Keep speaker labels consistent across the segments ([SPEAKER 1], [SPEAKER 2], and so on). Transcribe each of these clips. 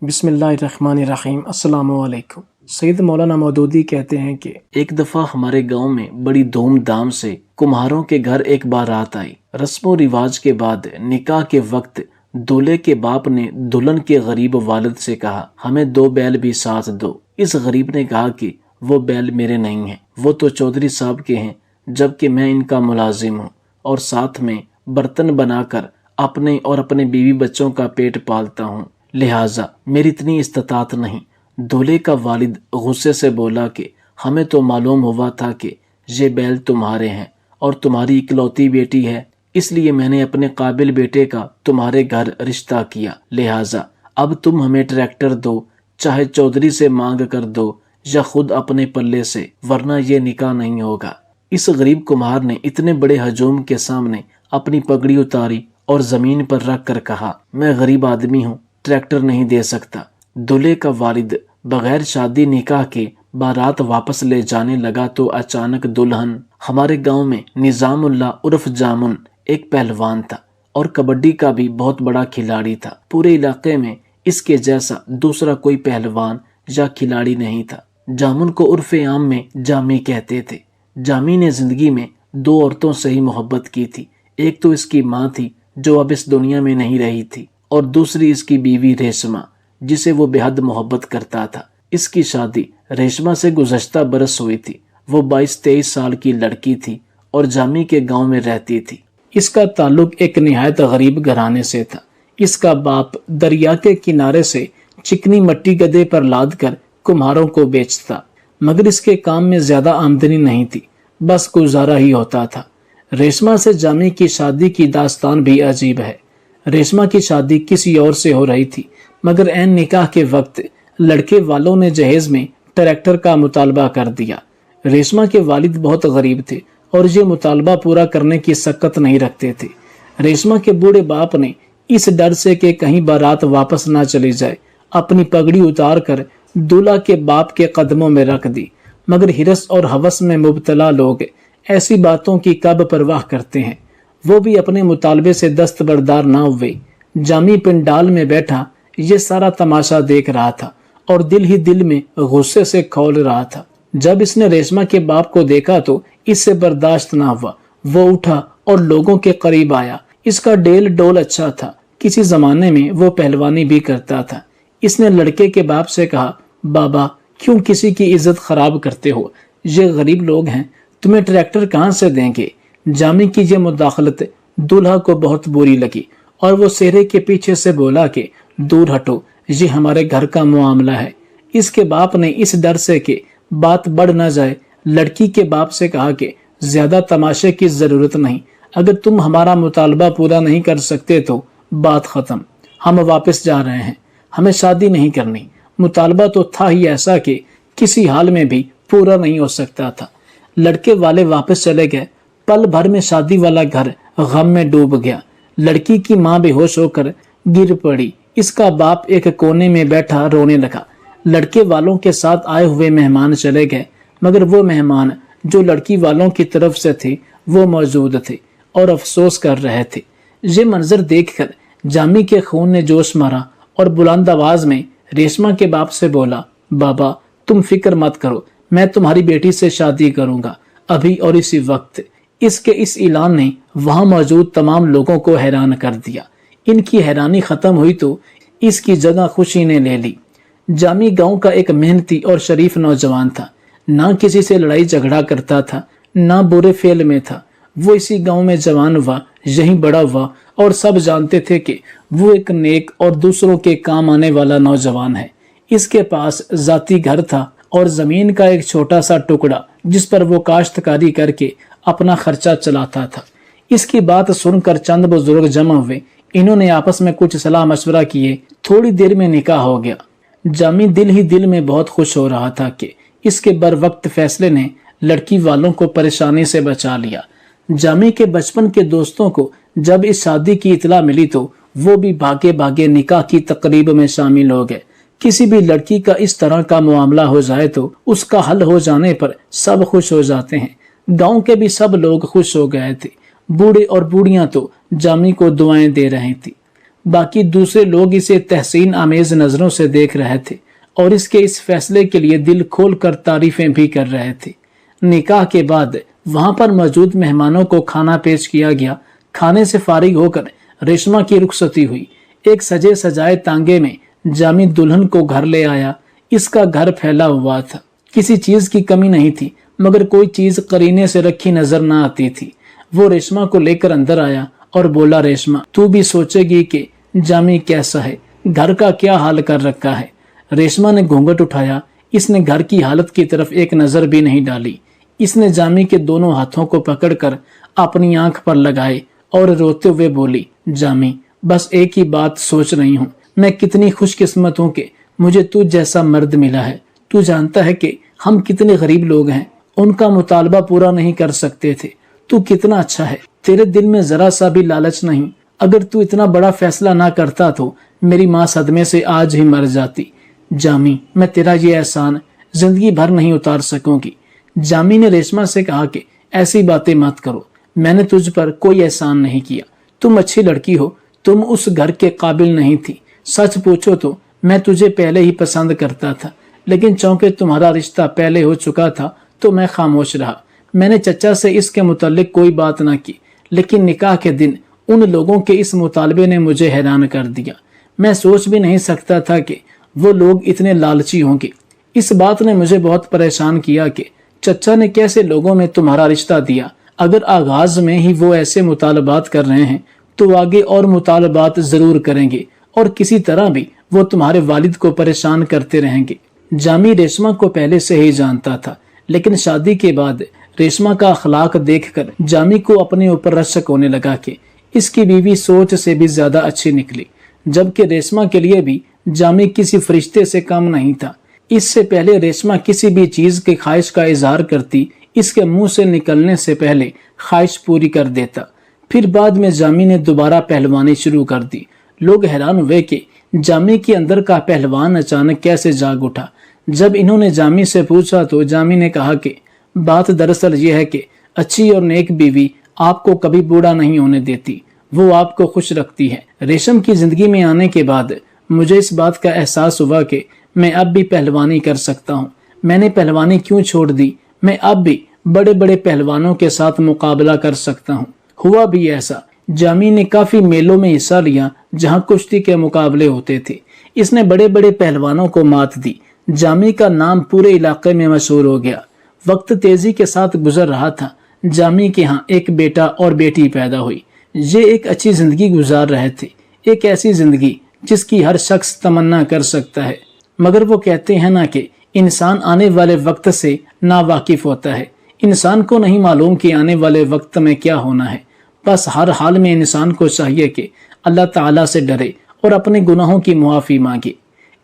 [SPEAKER 1] बिस्मिल्लाहिर्रहमानिर्रहीम। अस्सलाम वालेकुम। सैयद मौलाना मौदूदी कहते हैं कि एक दफ़ा हमारे गांव में बड़ी धूमधाम से कुम्हारों के घर एक बारात आई। रस्मो रिवाज के बाद निकाह के वक्त दूल्हे के बाप ने दुल्हन के गरीब वालिद से कहा, हमें 2 बैल भी साथ दो। इस गरीब ने कहा कि वो बैल मेरे नहीं हैं, वो तो चौधरी साहब के हैं, जबकि मैं इनका मुलाजिम हूँ और साथ में बर्तन बनाकर अपने और अपने बीवी बच्चों का पेट पालता हूँ, लिहाजा मेरी इतनी इस्तात नहीं। दूल्हे का वालिद गुस्से से बोला कि हमें तो मालूम हुआ था कि ये बैल तुम्हारे हैं और तुम्हारी इकलौती बेटी है, इसलिए मैंने अपने काबिल बेटे का तुम्हारे घर रिश्ता किया, लिहाजा अब तुम हमें ट्रैक्टर दो, चाहे चौधरी से मांग कर दो या खुद अपने पल्ले से, वरना ये निकाह नहीं होगा। इस गरीब कुम्हार ने इतने बड़े हजूम के सामने अपनी पगड़ी उतारी और जमीन पर रख कर कहा, मैं गरीब आदमी हूँ, ट्रैक्टर नहीं दे सकता। दूल्हे का वालिद बगैर शादी निकाह के बारात वापस ले जाने लगा तो अचानक दुल्हन। हमारे गांव में निजामुल्ला उर्फ जामुन एक पहलवान था और कबड्डी का भी बहुत बड़ा खिलाड़ी था। पूरे इलाके में इसके जैसा दूसरा कोई पहलवान या खिलाड़ी नहीं था। जामुन को उर्फे आम में जामी कहते थे। जामी ने जिंदगी में 2 औरतों से ही मोहब्बत की थी। एक तो इसकी माँ थी जो अब इस दुनिया में नहीं रही थी, और दूसरी इसकी बीवी रेशमा, जिसे वो बेहद मोहब्बत करता था। इसकी शादी रेशमा से गुज़श्ता बरस हुई थी। वो 22-23 साल की लड़की थी और जामी के गांव में रहती थी। इसका ताल्लुक एक निहायत गरीब घराने से था। इसका बाप दरिया के किनारे से चिकनी मट्टी गधे पर लाद कर कुम्हारों को बेचता, मगर इसके काम में ज्यादा आमदनी नहीं थी, बस गुजारा ही होता था। रेशमा से जामी की शादी की दास्तान भी अजीब है। रेशमा की शादी किसी और से हो रही थी, मगर ऐन निकाह के वक्त लड़के वालों ने जहेज में ट्रैक्टर का मुतालबा कर दिया। रेशमा के वालिद बहुत गरीब थे और ये मुतालबा पूरा करने की सकत नहीं रखते थे। रेशमा के बूढ़े बाप ने इस डर से कि कहीं बारात वापस ना चली जाए, अपनी पगड़ी उतार कर दूल्हा के बाप के कदमों में रख दी। मगर हिरस और हवस में मुब्तला लोग ऐसी बातों की कब परवाह करते हैं। वो भी अपने मुतालबे से दस्तबरदार ना हुए। जामी पिंडाल में बैठा ये सारा तमाशा देख रहा था और दिल ही दिल में गुस्से से खौल रहा था। जब इसने रेशमा के बाप को देखा तो इससे बर्दाश्त ना हुआ। वो उठा और लोगों के करीब आया। इसका डेल डोल अच्छा था, किसी जमाने में वो पहलवानी भी करता था। इसने लड़के के बाप से कहा, बाबा क्यों किसी की इज्जत खराब करते हो, ये गरीब लोग हैं, तुम्हें ट्रैक्टर कहाँ से देंगे। जामी की ये मुदाखलत दूल्हा को बहुत बुरी लगी और वो सेहरे के पीछे से बोला कि दूर हटो, ये हमारे घर का मामला है। इसके बाप ने इस डर से कि बात बढ़ न जाए लड़की के बाप से कहा कि ज्यादा तमाशे की जरूरत नहीं, अगर तुम हमारा मुतालबा पूरा नहीं कर सकते तो बात खत्म, हम वापस जा रहे हैं, हमें शादी नहीं करनी। मुतालबा तो था ही ऐसा कि किसी हाल में भी पूरा नहीं हो सकता था। लड़के वाले वापस चले गए। पल भर में शादी वाला घर गम में डूब गया। लड़की की माँ बेहोश होकर गिर पड़ी। इसका बाप एक कोने में बैठा रोने लगा। लड़के वालों के साथ आए हुए मेहमान चले गए, मगर वो मेहमान जो लड़की वालों की तरफ से थे वो मौजूद थे और अफसोस कर रहे थे। ये मंजर देखकर जामी के खून ने जोश मारा और बुलंद आवाज में रेशमा के बाप से बोला, बाबा तुम फिक्र मत करो, मैं तुम्हारी बेटी से शादी करूंगा, अभी और इसी वक्त। इसके इस ऐलान ने वहां मौजूद तमाम लोगों को हैरान कर दिया। इनकी हैरानी खत्म हुई तो इसकी जगह खुशी ने ले ली। जामी गांव का एक मेहनती और शरीफ नौजवान था। ना किसी से लड़ाई झगड़ा करता था, ना बुरे फेल में था। वो इसी गांव में जवान हुआ, यहीं बड़ा हुआ और सब जानते थे कि वो एक नेक और दूसरों के काम आने वाला नौजवान है। इसके पास जाती घर था और जमीन का एक छोटा सा टुकड़ा जिस पर वो काश्तकारी करके अपना खर्चा चलाता था। इसकी बात सुनकर चंद बुजुर्ग जमा हुए। इन्होंने आपस में कुछ सलाह मशवरा किए। थोड़ी देर में निकाह हो गया। जामी दिल ही दिल में बहुत खुश हो रहा था कि इसके बर वक्त फैसले ने लड़की वालों को परेशानी से बचा लिया। जामी के बचपन के दोस्तों को जब इस शादी की इतला मिली तो वो भी भागे भागे निकाह की तकरीब में शामिल हो गए। किसी भी लड़की का इस तरह का मामला हो जाए तो उसका हल हो जाने पर सब खुश हो जाते हैं। गांव के भी सब लोग खुश हो गए थे। बूढ़े और बूढ़ियां तो जामी को दुआएं दे रहे थी। बाकी दूसरे लोग इसे तहसीन आमेज नजरों से देख रहे थे और इसके इस फैसले के लिए दिल खोल कर तारीफें भी कर रहे थे। निकाह के बाद वहां पर मौजूद मेहमानों को खाना पेश किया गया। खाने से फारिग होकर रेशमा की रुखसती हुई। एक सजे सजाए तांगे में जामी दुल्हन को घर ले आया। इसका घर फैला हुआ था, किसी चीज की कमी नहीं थी, मगर कोई चीज करीने से रखी नजर न आती थी। वो रेशमा को लेकर अंदर आया और बोला, रेशमा तू भी सोचेगी कि जामी कैसा है, घर का क्या हाल कर रखा है। रेशमा ने घूंघट उठाया। इसने घर की हालत की तरफ एक नजर भी नहीं डाली। इसने जामी के दोनों हाथों को पकड़कर अपनी आंख पर लगाए और रोते हुए बोली, जामी बस एक ही बात सोच रही हूँ, मैं कितनी खुशकिस्मत हूँ कि मुझे तू जैसा मर्द मिला है। तू जानता है कि हम कितने गरीब लोग हैं, उनका मुतालबा पूरा नहीं कर सकते थे। तू कितना अच्छा है, तेरे दिल में जरा सा भी लालच नहीं। अगर तू इतना बड़ा फैसला ना करता तो मेरी माँ सदमे से आज ही मर जाती। जामी मैं तेरा ये एहसान जिंदगी भर नहीं उतार सकूंगी। जामी ने रेशमा से कहा कि ऐसी बातें मत करो, मैंने तुझ पर कोई एहसान नहीं किया। तुम अच्छी लड़की हो, तुम उस घर के काबिल नहीं थी। सच पूछो तो मैं तुझे पहले ही पसंद करता था, लेकिन चूंकि तुम्हारा रिश्ता पहले हो चुका था तो मैं खामोश रहा। मैंने चचा से इसके मुतालिक कोई बात ना की, लेकिन निकाह के दिन उन लोगों के इस मुतालबे ने मुझे हैरान कर दिया। मैं सोच भी नहीं सकता था कि वो लोग इतने लालची होंगे। इस बात ने मुझे बहुत परेशान किया कि चचा ने कैसे लोगों में तुम्हारा रिश्ता दिया। अगर आगाज में ही वो ऐसे मुतालबात कर रहे हैं तो आगे और मुतालबात जरूर करेंगे और किसी तरह भी वो तुम्हारे वालिद को परेशान करते रहेंगे। जामी रेशमा को पहले से ही जानता था, लेकिन शादी के बाद रेशमा का अखलाक देखकर जामी को अपने ऊपर रशक होने लगा कि इसकी बीवी सोच से भी ज्यादा अच्छी निकली, जबकि रेशमा के लिए भी जामी किसी फरिश्ते से कम नहीं था। इससे पहले रेशमा किसी भी चीज की ख्वाहिश का इजहार करती, इसके मुंह से निकलने से पहले ख्वाहिश पूरी कर देता। फिर बाद में जामी ने दोबारा पहलवानी शुरू कर दी। लोग हैरान हुए कि जामी के अंदर का पहलवान अचानक कैसे जाग उठा। जब इन्होंने जामी से पूछा तो जामी ने कहा कि बात दरअसल ये है कि अच्छी और नेक बीवी आपको कभी बूढ़ा नहीं होने देती, वो आपको खुश रखती है। रेशम की जिंदगी में आने के बाद मुझे इस बात का एहसास हुआ कि मैं अब भी पहलवानी कर सकता हूँ। मैंने पहलवानी क्यों छोड़ दी, मैं अब भी बड़े बड़े पहलवानों के साथ मुकाबला कर सकता हूँ। हुआ भी ऐसा। जामी ने काफी मेलों में हिस्सा लिया जहाँ कुश्ती के मुकाबले होते थे। इसने बड़े बड़े पहलवानों को मात दी। जामी का नाम पूरे इलाके में मशहूर हो गया। वक्त तेजी के साथ गुजर रहा था। जामी के यहाँ एक बेटा और बेटी पैदा हुई। ये एक अच्छी जिंदगी गुजार रहे थे, एक ऐसी जिंदगी जिसकी हर शख्स तमन्ना कर सकता है। मगर वो कहते हैं ना कि इंसान आने वाले वक्त से ना वाकिफ होता है। इंसान को नहीं मालूम कि आने वाले वक्त में क्या होना है। बस हर हाल में इंसान को चाहिए कि अल्लाह ताला से डरे और अपने गुनाहों की मुआफी मांगे।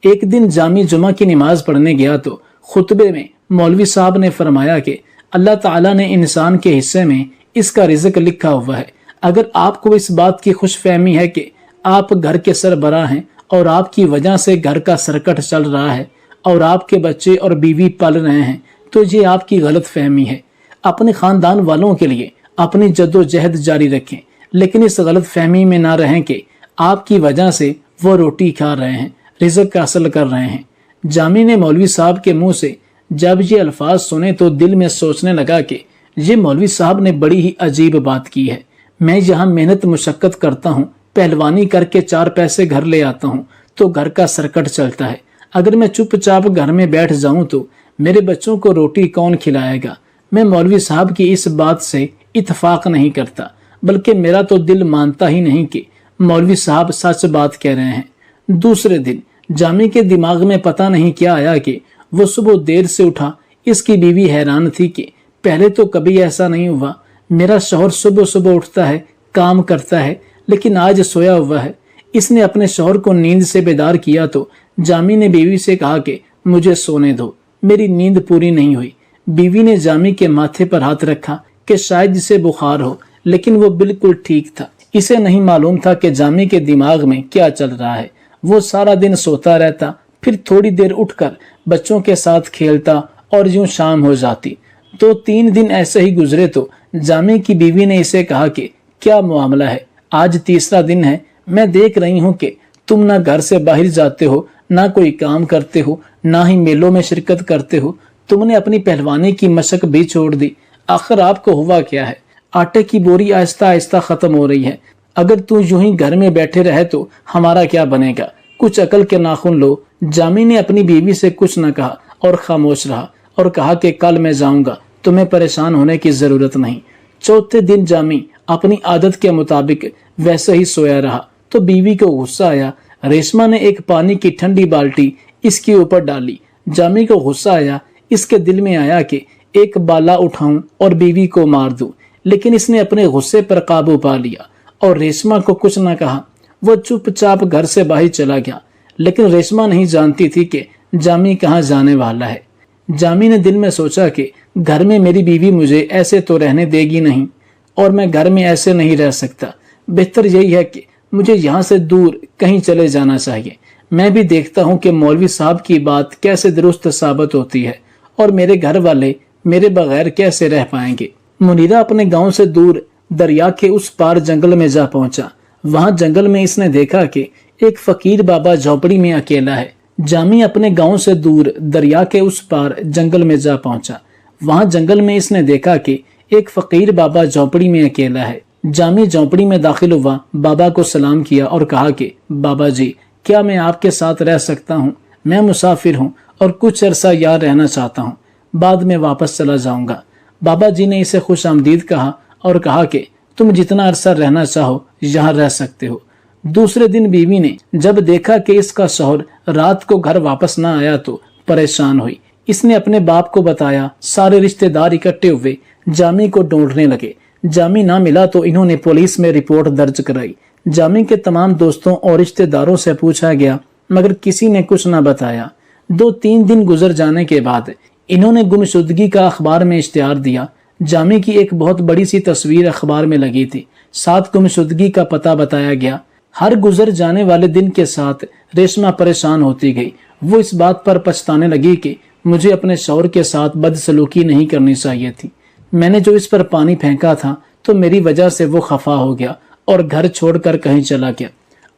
[SPEAKER 1] एक दिन जामी जुमा की नमाज पढ़ने गया तो खुतबे में मौलवी साहब ने फरमाया कि अल्लाह ताला ने इंसान के हिस्से में इसका रिज़्क लिखा हुआ है। अगर आपको इस बात की खुशफहमी है कि आप घर के सरबराह हैं और आपकी वजह से घर का सरकट चल रहा है और आपके बच्चे और बीवी पल रहे हैं, तो ये आपकी गलत फहमी है। अपने खानदान वालों के लिए अपनी जद्दोजहद जारी रखें, लेकिन इस गलत फहमी में ना रहें कि आपकी वजह से वो रोटी खा रहे हैं, रिज़्क हासिल कर रहे हैं। जामी ने मौलवी साहब के मुंह से जब ये अल्फाज सुने तो दिल में सोचने लगा कि ये मौलवी साहब ने बड़ी ही अजीब बात की है। मैं यहाँ मेहनत मुशक्कत करता हूँ, पहलवानी करके 4 पैसे घर ले आता हूँ तो घर का सरकट चलता है। अगर मैं चुपचाप घर में बैठ जाऊं तो मेरे बच्चों को रोटी कौन खिलाएगा। मैं मौलवी साहब की इस बात से इत्तेफाक नहीं करता, बल्कि मेरा तो दिल मानता ही नहीं कि मौलवी साहब सच बात कह रहे हैं। दूसरे दिन जामी के दिमाग में पता नहीं क्या आया कि वो सुबह देर से उठा। इसकी बीवी हैरान थी कि पहले तो कभी ऐसा नहीं हुआ। मेरा शौहर सुबह सुबह उठता है, काम करता है, लेकिन आज सोया हुआ है। इसने अपने शौहर को नींद से बेदार किया तो जामी ने बीवी से कहा कि मुझे सोने दो, मेरी नींद पूरी नहीं हुई। बीवी ने जामी के माथे पर हाथ रखा कि शायद इसे बुखार हो, लेकिन वो बिल्कुल ठीक था। इसे नहीं मालूम था कि जामी के दिमाग में क्या चल रहा है। वो सारा दिन सोता रहता, फिर थोड़ी देर उठकर बच्चों के साथ खेलता और यूं शाम हो जाती। 2-3 दिन ऐसे ही गुजरे तो जामी की बीवी ने इसे कहा कि क्या मामला है, आज तीसरा दिन है, मैं देख रही हूँ कि तुम ना घर से बाहर जाते हो, ना कोई काम करते हो, ना ही मेलों में शिरकत करते हो। तुमने अपनी पहलवानी की मशक भी छोड़ दी। आखिर आपको हुआ क्या है? आटे की बोरी आहिस्ता आहिस्ता खत्म हो रही है। अगर तू यूं ही घर में बैठे रहे तो हमारा क्या बनेगा? कुछ अकल के नाखून लो। जामी ने अपनी बीवी से कुछ न कहा और खामोश रहा और कहा कि कल मैं जाऊंगा, तुम्हें परेशान होने की जरूरत नहीं। चौथे दिन जामी अपनी आदत के मुताबिक वैसे ही सोया रहा तो बीवी को गुस्सा आया। रेशमा ने एक पानी की ठंडी बाल्टी इसके ऊपर डाली। जामी को गुस्सा आया। इसके दिल में आया कि एक बाला उठाऊं और बीवी को मार दूं, लेकिन इसने अपने गुस्से पर काबू पा लिया और रेशमा को कुछ न कहा। वो चुपचाप घर से बाहर चला गया, लेकिन रेशमा नहीं जानती थी कि जामी कहाँ जाने वाला है। जामी ने दिल में सोचा कि घर में मेरी बीवी मुझे ऐसे तो रहने देगी नहीं और मैं घर में ऐसे नहीं रह सकता। बेहतर यही है कि मुझे यहाँ से दूर कहीं चले जाना चाहिए। मैं भी देखता हूँ कि मौलवी साहब की बात कैसे दुरुस्त साबित होती है और मेरे घर वाले मेरे बगैर कैसे रह पाएंगे। मुनीरा अपने गांव से दूर दरिया के उस पार जंगल में जा पहुंचा। वहां जंगल में इसने देखा कि एक फकीर बाबा झोपड़ी में अकेला है। जामी अपने गांव से दूर दरिया के उस पार जंगल में जा पहुंचा। वहां जंगल में इसने देखा कि एक फकीर बाबा झोपड़ी में अकेला है। जामी झोपड़ी में दाखिल हुआ, बाबा को सलाम किया और कहा कि बाबा जी, क्या मैं आपके साथ रह सकता हूँ? मैं मुसाफिर हूँ और कुछ अरसा यहाँ रहना चाहता हूँ, बाद में वापस चला जाऊंगा। बाबा जी ने इसे खुश आमदीद कहा और कहा कि तुम जितना अरसा रहना चाहो यहाँ रह सकते हो। दूसरे दिन बीवी ने जब देखा कि इसका शौहर रात को घर वापस न आया तो परेशान हुई। इसने अपने बाप को बताया। सारे रिश्तेदार इकट्ठे हुए जामी को ढूंढने लगे। जामी ना मिला तो इन्होंने पुलिस में रिपोर्ट दर्ज कराई। जामी के तमाम दोस्तों और रिश्तेदारों से पूछा गया, मगर किसी ने कुछ न बताया। 2-3 दिन गुजर जाने के बाद इन्होंने गुमशुदगी का अखबार में इश्तिहार दिया। जामी की एक बहुत बड़ी सी तस्वीर अखबार में लगी थी। साथ गुमशुदगी का पता बताया गया। हर गुजर जाने वाले दिन के साथ रेशमा परेशान होती गई। वो इस बात पर पछताने लगी कि मुझे अपने शौहर के साथ बदसलूकी नहीं करनी चाहिए थी। मैंने जो इस पर पानी फेंका था तो मेरी वजह से वो खफा हो गया और घर छोड़कर कहीं चला गया।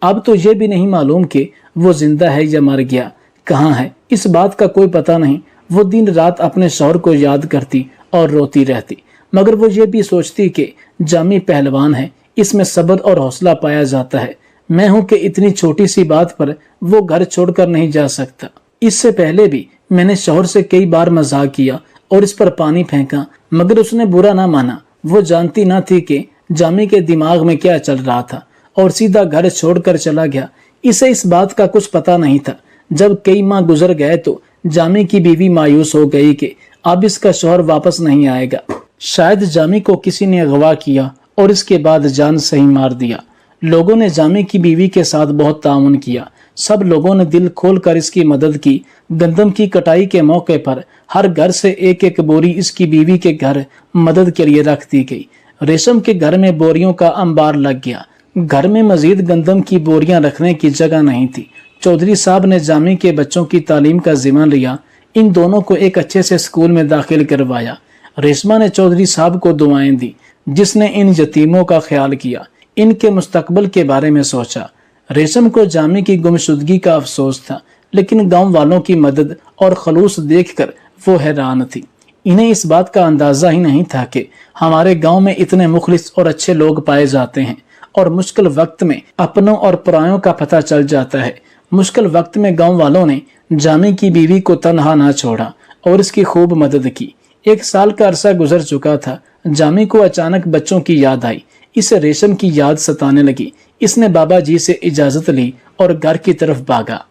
[SPEAKER 1] अब तो ये भी नहीं मालूम कि वो जिंदा है या मर गया, कहाँ है, इस बात का कोई पता नहीं। वो दिन रात अपने शौहर को याद करती और रोती रहती, मगर वो ये भी सोचती कि जामी पहलवान है, इसमें सब्र और हौसला पाया जाता है। मैं हूं कि इतनी छोटी सी बात पर वो घर छोड़कर नहीं जा सकता। इससे पहले भी मैंने शौहर से कई बार मजाक किया और इस पर पानी फेंका, मगर उसने बुरा ना माना। वो जानती ना थी कि जामी के दिमाग में क्या चल रहा था और सीधा घर छोड़कर चला गया। इसे इस बात का कुछ पता नहीं था। जब कई माह गुजर गए तो जामी की बीवी मायूस हो गई कि अब इसका शौहर वापस नहीं आएगा। शायद जामी को किसी ने अगवा किया और इसके बाद जान से ही मार दिया। लोगों ने जामी की बीवी के साथ बहुत ताउन किया। सब लोगों ने दिल खोलकर इसकी मदद की। गंदम की कटाई के मौके पर हर घर से एक एक बोरी इसकी बीवी के घर मदद के लिए रख दी गई। रेशम के घर में बोरियों का अंबार लग गया। घर में मजीद गंदम की बोरियां रखने की जगह नहीं थी। चौधरी साहब ने जामी के बच्चों की तालीम का जिम्मा लिया। इन दोनों को एक अच्छे से स्कूल में दाखिल करवाया। रेशमा ने चौधरी साहब को दुआएं दी, जिसने इन यतीमों का ख्याल किया, इनके मुस्तकबल के बारे में सोचा। रेशम को जामी की गुमशुदगी का अफसोस था, लेकिन गांव वालों की मदद और खलूस देखकर वो हैरान थी। इन्हें इस बात का अंदाजा ही नहीं था कि हमारे गांव में इतने मुखलिस और अच्छे लोग पाए जाते हैं और मुश्किल वक्त में अपनों और परायों का पता चल जाता है। मुश्किल वक्त में गांव वालों ने जामी की बीवी को तन्हा ना छोड़ा और इसकी खूब मदद की। 1 साल का अरसा गुजर चुका था। जामी को अचानक बच्चों की याद आई। इसे रेशम की याद सताने लगी। इसने बाबा जी से इजाजत ली और घर की तरफ भागा।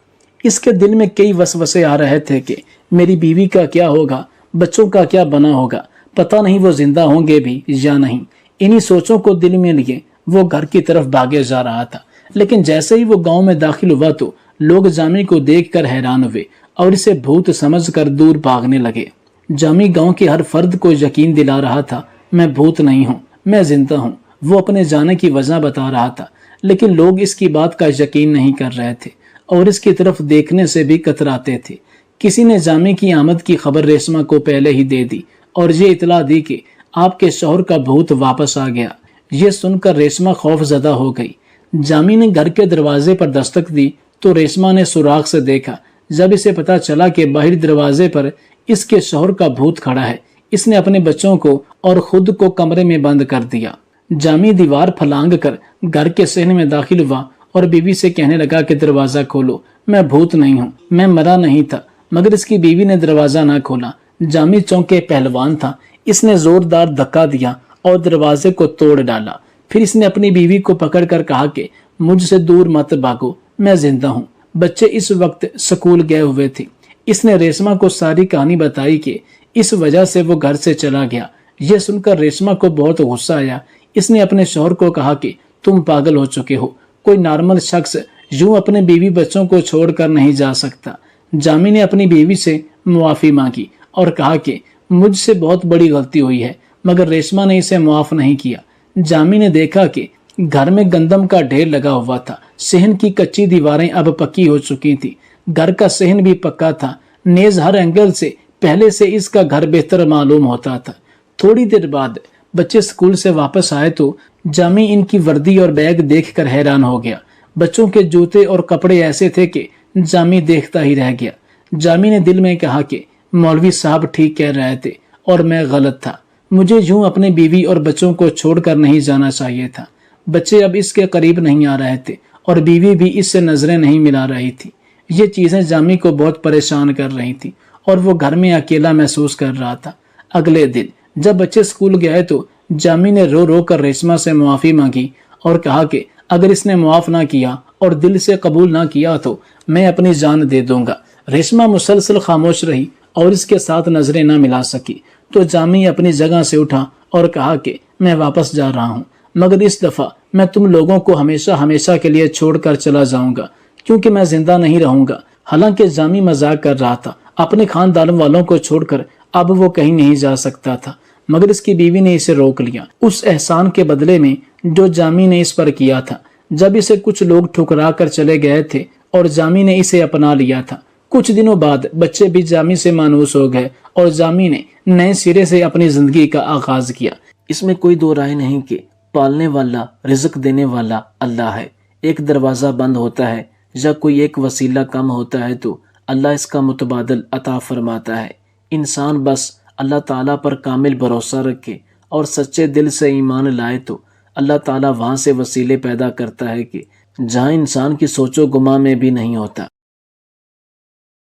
[SPEAKER 1] इसके दिल में कई वसवसे आ रहे थे कि मेरी बीवी का क्या होगा, बच्चों का क्या बना होगा, पता नहीं वो जिंदा होंगे भी या नहीं। इन्हीं सोचों को दिल में लिए वो घर की तरफ भागे जा रहा था। लेकिन जैसे ही वो गांव में दाखिल हुआ तो लोग जामी को देखकर हैरान हुए और इसे भूत समझकर दूर भागने लगे। जामी गांव के हर फर्द को यकीन दिला रहा था, मैं भूत नहीं हूँ, मैं जिंदा हूँ। वो अपने जाने की वजह बता रहा था, लेकिन लोग इसकी बात का यकीन नहीं कर रहे थे और इसकी तरफ देखने से भी कतराते थे। किसी ने जामी की आमद की खबर रेशमा को पहले ही दे दी और ये इतला दी कि आपके शौहर का भूत वापस आ गया। ये सुनकर रेशमा खौफजदा हो गई। जामी ने घर के दरवाजे पर दस्तक दी तो रेशमा ने सुराख से देखा। जब इसे पता चला कि बाहरी दरवाजे पर इसके शौहर का भूत खड़ा है, इसने अपने बच्चों को और खुद को कमरे में बंद कर दिया। जामी दीवार फलांग कर घर के सहन में दाखिल हुआ और बीवी से कहने लगा कि दरवाजा खोलो, मैं भूत नहीं हूँ, मैं मरा नहीं था। मगर इसकी बीवी ने दरवाजा ना खोला। जामी चौंके पहलवान था, इसने जोरदार धक्का दिया और दरवाजे को तोड़ डाला। फिर इसने अपनी बीवी को पकड़कर कहा कि मुझसे दूर मत भागो, मैं जिंदा हूँ। बच्चे इस वक्त स्कूल गए हुए थे। इसने रेशमा को सारी कहानी बताई कि इस वजह से वो घर से चला गया। यह सुनकर रेशमा को बहुत गुस्सा आया। इसने अपने शौहर को कहा कि तुम पागल हो चुके हो, कोई नॉर्मल शख्स यूं अपने बीवी बच्चों को छोड़कर नहीं जा सकता। जामी ने अपनी बीवी से मुआफी मांगी और कहा कि मुझसे बहुत बड़ी गलती हुई है, मगर रेशमा ने इसे मुआफ नहीं किया। जामी ने देखा कि घर में गंदम का ढेर लगा हुआ था। सहन की कच्ची दीवारें अब पक्की हो चुकी थी। घर का सहन भी पक्का था। नेज हर एंगल से पहले से इसका घर बेहतर मालूम होता था। थोड़ी देर बाद बच्चे स्कूल से वापस आए तो जामी इनकी वर्दी और बैग देखकर हैरान हो गया। बच्चों के जूते और कपड़े ऐसे थे कि जामी देखता ही रह गया। जामी ने दिल में कहा कि मौलवी साहब ठीक कह रहे थे और मैं गलत था। मुझे यूं अपनी बीवी और बच्चों को छोड़कर नहीं जाना चाहिए था। बच्चे अब इसके करीब नहीं आ रहे थे और बीवी भी इससे नजरें नहीं मिला रही थी। ये चीजें जामी को बहुत परेशान कर रही थी और वो घर में अकेला महसूस कर रहा था। अगले दिन जब बच्चे स्कूल गए तो जामी ने रो रो कर रेशमा से मुआफी मांगी और कहा कि अगर इसने मुआफ ना किया और दिल से कबूल ना किया तो मैं अपनी जान दे दूंगा। रेशमा मुसलसल खामोश रही और इसके साथ नजरें ना मिला सकी। तो जामी अपनी जगह से उठा और कहा कि मैं वापस जा रहा हूँ, मगर इस दफा मैं तुम लोगों को हमेशा हमेशा के लिए छोड़कर चला जाऊंगा, क्योंकि मैं जिंदा नहीं रहूंगा। हालांकि जामी मजाक कर रहा था। अपने खानदान वालों को छोड़कर अब वो कहीं नहीं जा सकता था, मगर इसकी बीवी ने इसे रोक लिया, उस एहसान के बदले में जो जामी ने इस पर किया था। जब इसे कुछ लोग ठुकरा कर चले गए थे और जामी ने इसे अपना लिया था। कुछ दिनों बाद बच्चे भी जामी से मानूस हो गए और जामी ने नए सिरे से अपनी जिंदगी का आगाज किया। इसमें कोई दो राय नहीं कि पालने वाला, रिज़्क देने वाला अल्लाह है। एक दरवाजा बंद होता है या कोई एक वसीला कम होता है तो अल्लाह इसका मुतबादल अता फरमाता है। इंसान बस अल्लाह ताला पर कामिल भरोसा रखे और सच्चे दिल से ईमान लाए तो अल्लाह ताला वहां से वसीले पैदा करता है कि जहां इंसान की सोचो गुमा में भी नहीं होता।